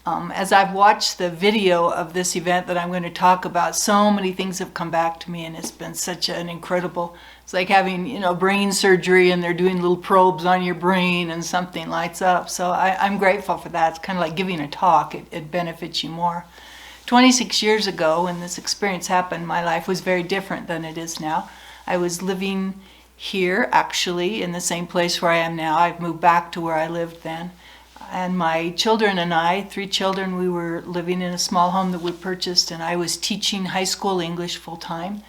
As I've watched the video of this event that I'm going to talk about, so many things have come back to me, and it's been such an incredible, it's like having, you know, brain surgery and they're doing little probes on your brain and something lights up. So I'm grateful for that. It's kind of like giving a talk. It benefits you more. 26 years ago, when this experience happened, my life was very different than it is now. I was living here, actually, in the same place where I am now. I've moved back to where I lived then. And my children and I, 3 children, we were living in a small home that we purchased, and I was teaching high school English full-time.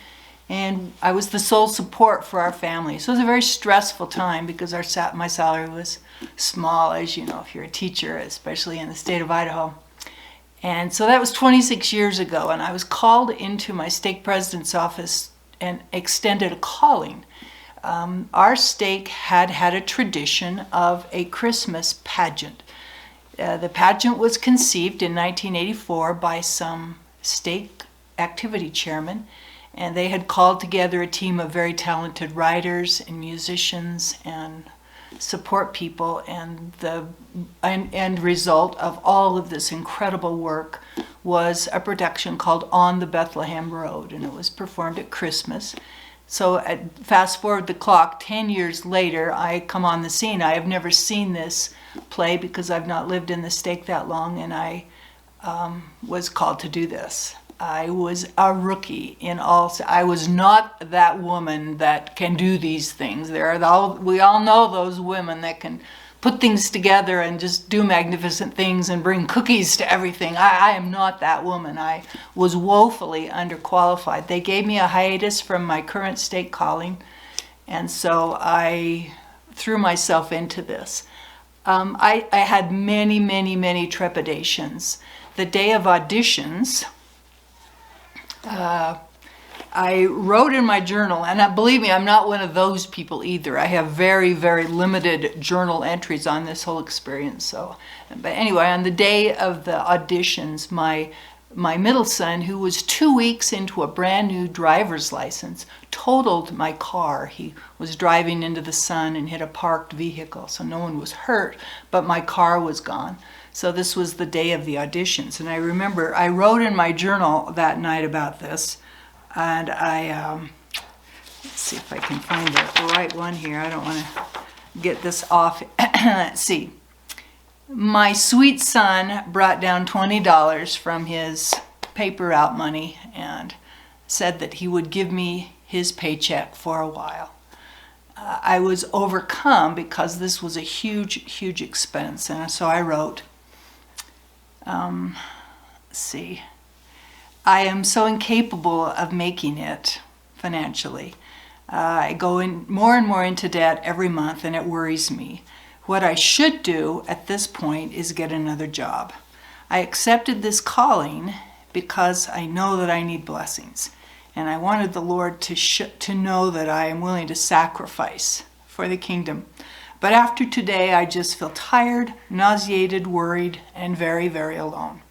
And I was the sole support for our family. So it was a very stressful time because my salary was small, as you know, if you're a teacher, especially in the state of Idaho. And so that was 26 years ago, and I was called into my stake president's office and extended a calling. Our stake had a tradition of a Christmas pageant. The pageant was conceived in 1984 by some stake activity chairman, and they had called together a team of very talented writers and musicians and support people, and the end result of all of this incredible work was a production called On the Bethlehem Road, and it was performed at Christmas. So fast forward the clock, 10 years later, I come on the scene. I have never seen this play because I've not lived in the stake that long, and I was called to do this. I was a rookie in all. I was not that woman that can do these things. We all know those women that can put things together and just do magnificent things and bring cookies to everything. I am not that woman. I was woefully underqualified. They gave me a hiatus from my current stake calling, and so I threw myself into this. I had many trepidations. The day of auditions, I wrote in my journal, and believe me, I'm not one of those people either. I have very limited journal entries on this whole experience. So, but anyway, on the day of the auditions, my middle son, who was 2 weeks into a brand new driver's license, totaled my car. He was driving into the sun and hit a parked vehicle, so no one was hurt, but my car was gone. So this was the day of the auditions, and I remember I wrote in my journal that night about this, and let's see if I can find the right one here. I don't want to get this off. Let's see. My sweet son brought down $20 from his paper route money and said that he would give me his paycheck for a while. I was overcome because this was a huge expense, and so I wrote, let's see, I am so incapable of making it financially. I go in more and more into debt every month, and it worries me. What I should do at this point is get another job. I accepted this calling because I know that I need blessings, and I wanted the Lord to know that I am willing to sacrifice for the kingdom. But after today, I just feel tired, nauseated, worried, and very alone.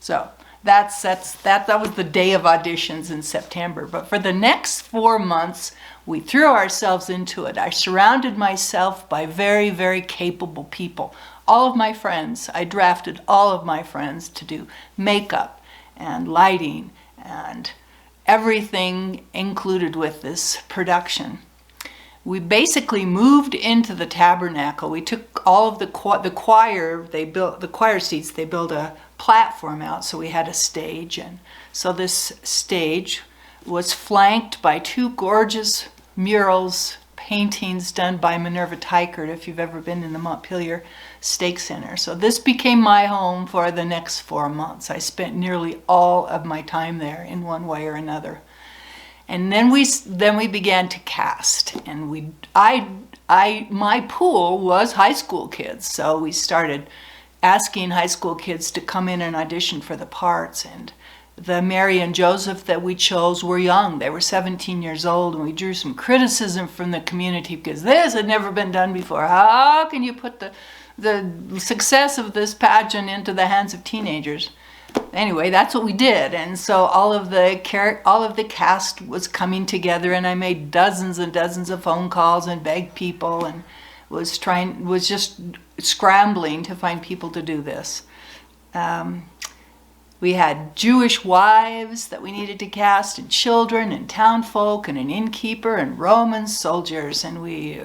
So that was the day of auditions in September. But for the next 4 months, we threw ourselves into it. I surrounded myself by very capable people. All of my friends, I drafted all of my friends to do makeup and lighting and everything included with this production. We basically moved into the tabernacle. We took all of the choir, the choir seats, they built a platform out, so we had a stage. And so this stage was flanked by 2 gorgeous murals, paintings done by Minerva Teichert, if you've ever been in the Montpelier Stake Center. So this became my home for the next 4 months. I spent nearly all of my time there in one way or another. And then we began to cast, and my pool was high school kids, so we started asking high school kids to come in and audition for the parts. And the Mary and Joseph that we chose were young. They were 17 years old, and we drew some criticism from the community because this had never been done before. How can you put the success of this pageant into the hands of teenagers? Anyway, that's what we did, and so all of the cast was coming together, and I made dozens and dozens of phone calls and begged people, and was just scrambling to find people to do this. We had Jewish wives that we needed to cast, and children, and townfolk, and an innkeeper, and Roman soldiers. And we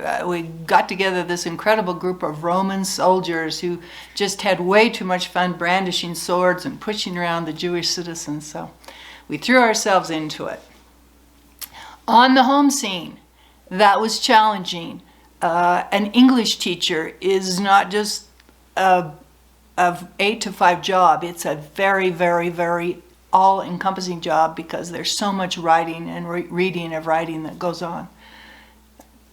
got together this incredible group of Roman soldiers who just had way too much fun brandishing swords and pushing around the Jewish citizens. So we threw ourselves into it. On the home scene, that was challenging. An English teacher is not just a 8 to 5 job. It's a very, very, very all-encompassing job because there's so much writing and reading of writing that goes on.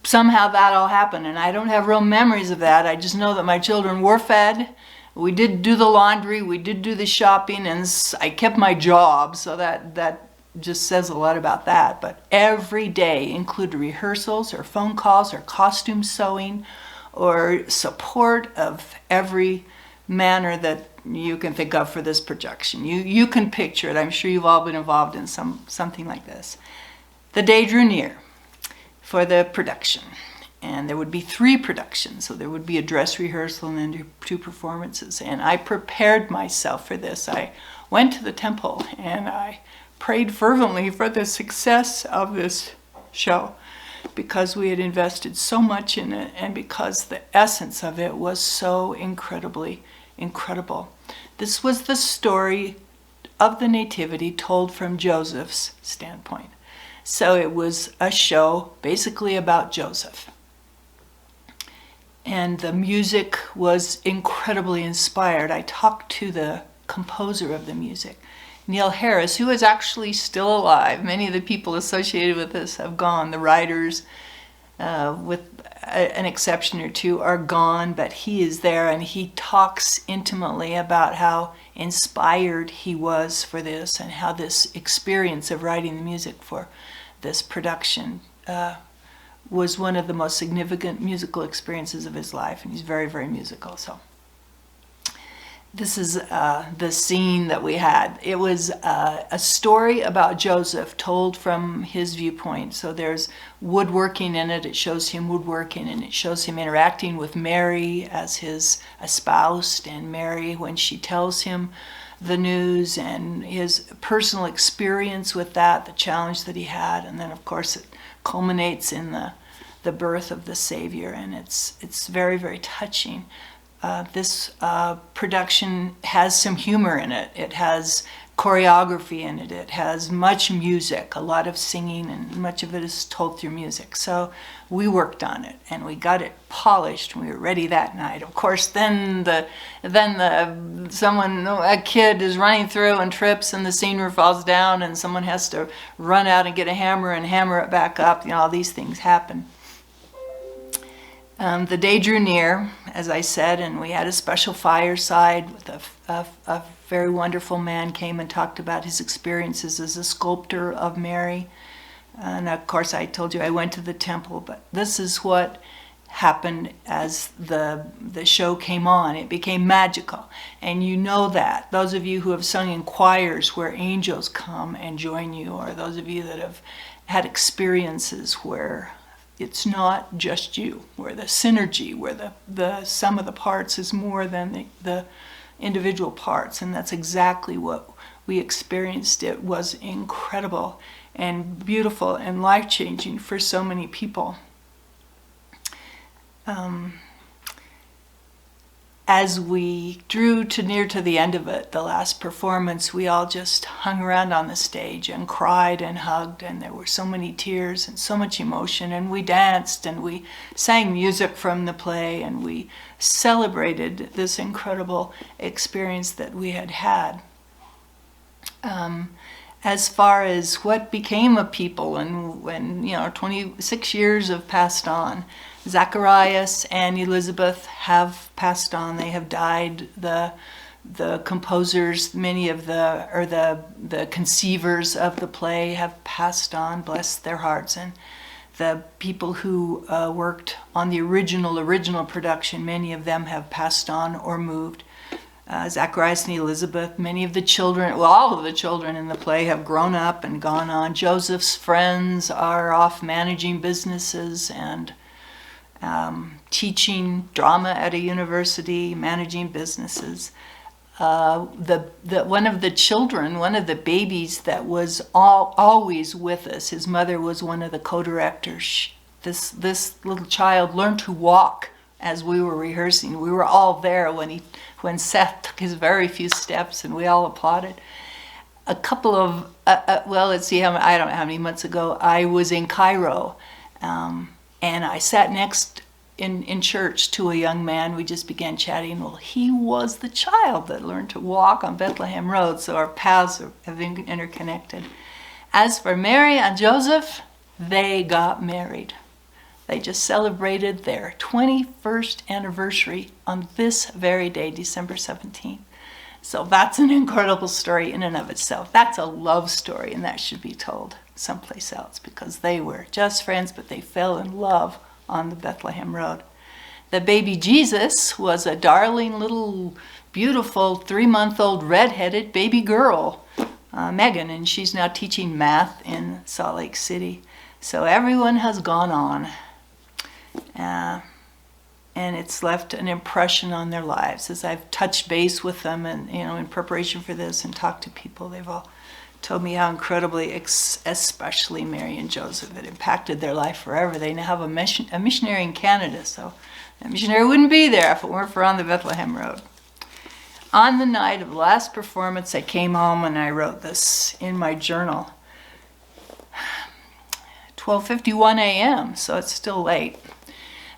Somehow that all happened, and I don't have real memories of that. I just know that my children were fed. We did do the laundry, we did do the shopping, and I kept my job, so that just says a lot about that. But every day included rehearsals or phone calls or costume sewing or support of every manner that you can think of for this production. You can picture it. I'm sure you've all been involved in something like this. The day drew near for the production, and there would be 3 productions. So there would be a dress rehearsal and then 2 performances. And I prepared myself for this. I went to the temple and I prayed fervently for the success of this show, because we had invested so much in it and because the essence of it was so incredibly incredible. This was the story of the Nativity told from Joseph's standpoint. So it was a show basically about Joseph. And the music was incredibly inspired. I talked to the composer of the music, Neil Harris, who is actually still alive. Many of the people associated with this have gone. The writers, with an exception or 2, are gone, but he is there, and he talks intimately about how inspired he was for this and how this experience of writing the music for this production was one of the most significant musical experiences of his life, and he's very, very musical. So this is the scene that we had. It was a story about Joseph told from his viewpoint. So there's woodworking in it. It shows him woodworking, and it shows him interacting with Mary as his espoused, and Mary when she tells him the news, and his personal experience with that, the challenge that he had. And then, of course, it culminates in the birth of the Savior, and it's very, very touching. This production has some humor in it. It has choreography in it. It has much music, a lot of singing, and much of it is told through music. So we worked on it, and we got it polished, and we were ready that night. Of course, then a kid is running through and trips, and the scenery falls down, and someone has to run out and get a hammer and hammer it back up. You know, all these things happen. The day drew near, as I said, and we had a special fireside with a very wonderful man came and talked about his experiences as a sculptor of Mary. And of course, I told you I went to the temple, but this is what happened as the show came on. It became magical, and you know that. Those of you who have sung in choirs where angels come and join you, or those of you that have had experiences where it's not just you, where the synergy, where the sum of the parts is more than the individual parts. And that's exactly what we experienced. It was incredible and beautiful and life-changing for so many people. As we drew near to the end of it, the last performance, we all just hung around on the stage and cried and hugged, and there were so many tears and so much emotion, and we danced and we sang music from the play, and we celebrated this incredible experience that we had had. As far as what became of people, and when 26 years have passed on, Zacharias and Elizabeth have passed on. They have died. The composers, many of the conceivers of the play have passed on, bless their hearts. And the people who worked on the original production, many of them have passed on or moved. Zacharias and Elizabeth, many of the children, well, all of the children in the play have grown up and gone on. Joseph's friends are off managing businesses and teaching drama at a university, managing businesses. one of the children, one of the babies that was always with us, his mother was one of the co-directors. This little child learned to walk as we were rehearsing. We were all there when Seth took his very few steps, and we all applauded. A couple of, let's see, I don't know how many months ago, I was in Cairo, and I sat next in church to a young man. We just began chatting. Well, he was the child that learned to walk on Bethlehem Road, so our paths have been interconnected. As for Mary and Joseph, they got married. They just celebrated their 21st anniversary on this very day, December 17th. So that's an incredible story in and of itself. That's a love story, and that should be told someplace else, because they were just friends, but they fell in love on the Bethlehem Road. The baby Jesus was a darling little, beautiful 3-month-old redheaded baby girl, Megan, and she's now teaching math in Salt Lake City. So everyone has gone on. And it's left an impression on their lives. As I've touched base with them and, in preparation for this and talked to people, they've all told me how incredibly, especially Mary and Joseph, it impacted their life forever. They now have a missionary in Canada, so that missionary wouldn't be there if it weren't for On the Bethlehem Road. On the night of the last performance, I came home and I wrote this in my journal. 12:51 a.m., so it's still late.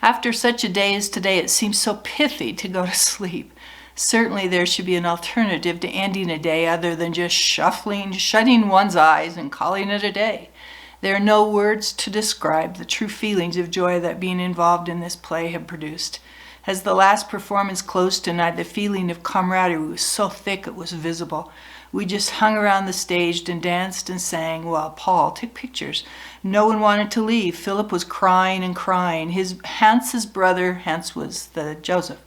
After such a day as today, it seems so pithy to go to sleep. Certainly there should be an alternative to ending a day other than just shutting one's eyes and calling it a day. There are no words to describe the true feelings of joy that being involved in this play have produced. As the last performance closed tonight, the feeling of camaraderie was so thick it was visible. We just hung around the stage and danced and sang while Paul took pictures. No one wanted to leave. Philip was crying and crying. Hans's brother, Hans was the Joseph.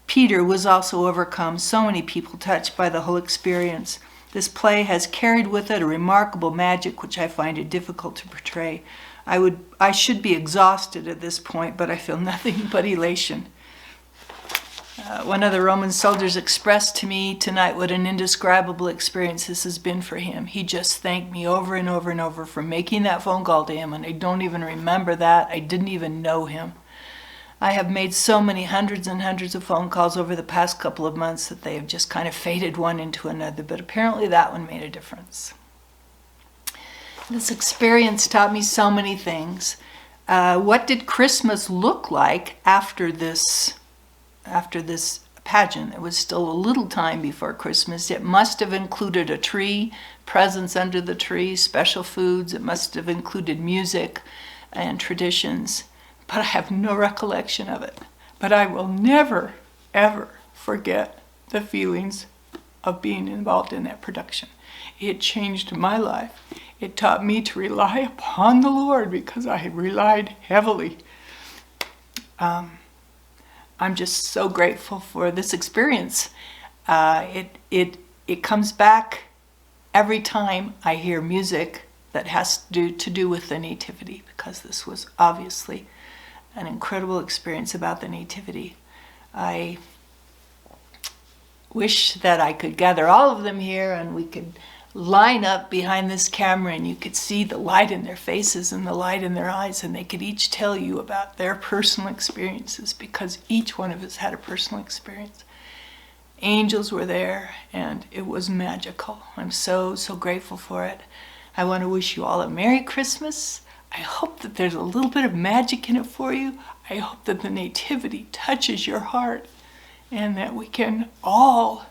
Peter was also overcome. So many people touched by the whole experience. This play has carried with it a remarkable magic which I find it difficult to portray. I should be exhausted at this point, but I feel nothing but elation. One of the Roman soldiers expressed to me tonight what an indescribable experience this has been for him. He just thanked me over and over and over for making that phone call to him, and I don't even remember that. I didn't even know him. I have made so many hundreds and hundreds of phone calls over the past couple of months that they have just kind of faded one into another, but apparently that one made a difference. This experience taught me so many things. What did Christmas look like after this pageant? It was still a little time before Christmas. It must have included a tree, presents under the tree, special foods. It must have included music and traditions, but I have no recollection of it. But I will never, ever forget the feelings of being involved in that production. It changed my life. It taught me to rely upon the Lord because I had relied heavily. I'm just so grateful for this experience. It comes back every time I hear music that has to do with the Nativity, because this was obviously an incredible experience about the Nativity. I wish that I could gather all of them here and we could line up behind this camera and you could see the light in their faces and the light in their eyes, and they could each tell you about their personal experiences, because each one of us had a personal experience. Angels were there and it was magical. I'm so grateful for it. I want to wish you all a Merry Christmas. I hope that there's a little bit of magic in it for you. I hope that the Nativity touches your heart and that we can all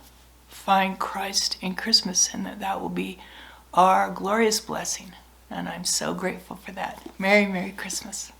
find Christ in Christmas, and that will be our glorious blessing. And I'm so grateful for that. Merry, Merry Christmas.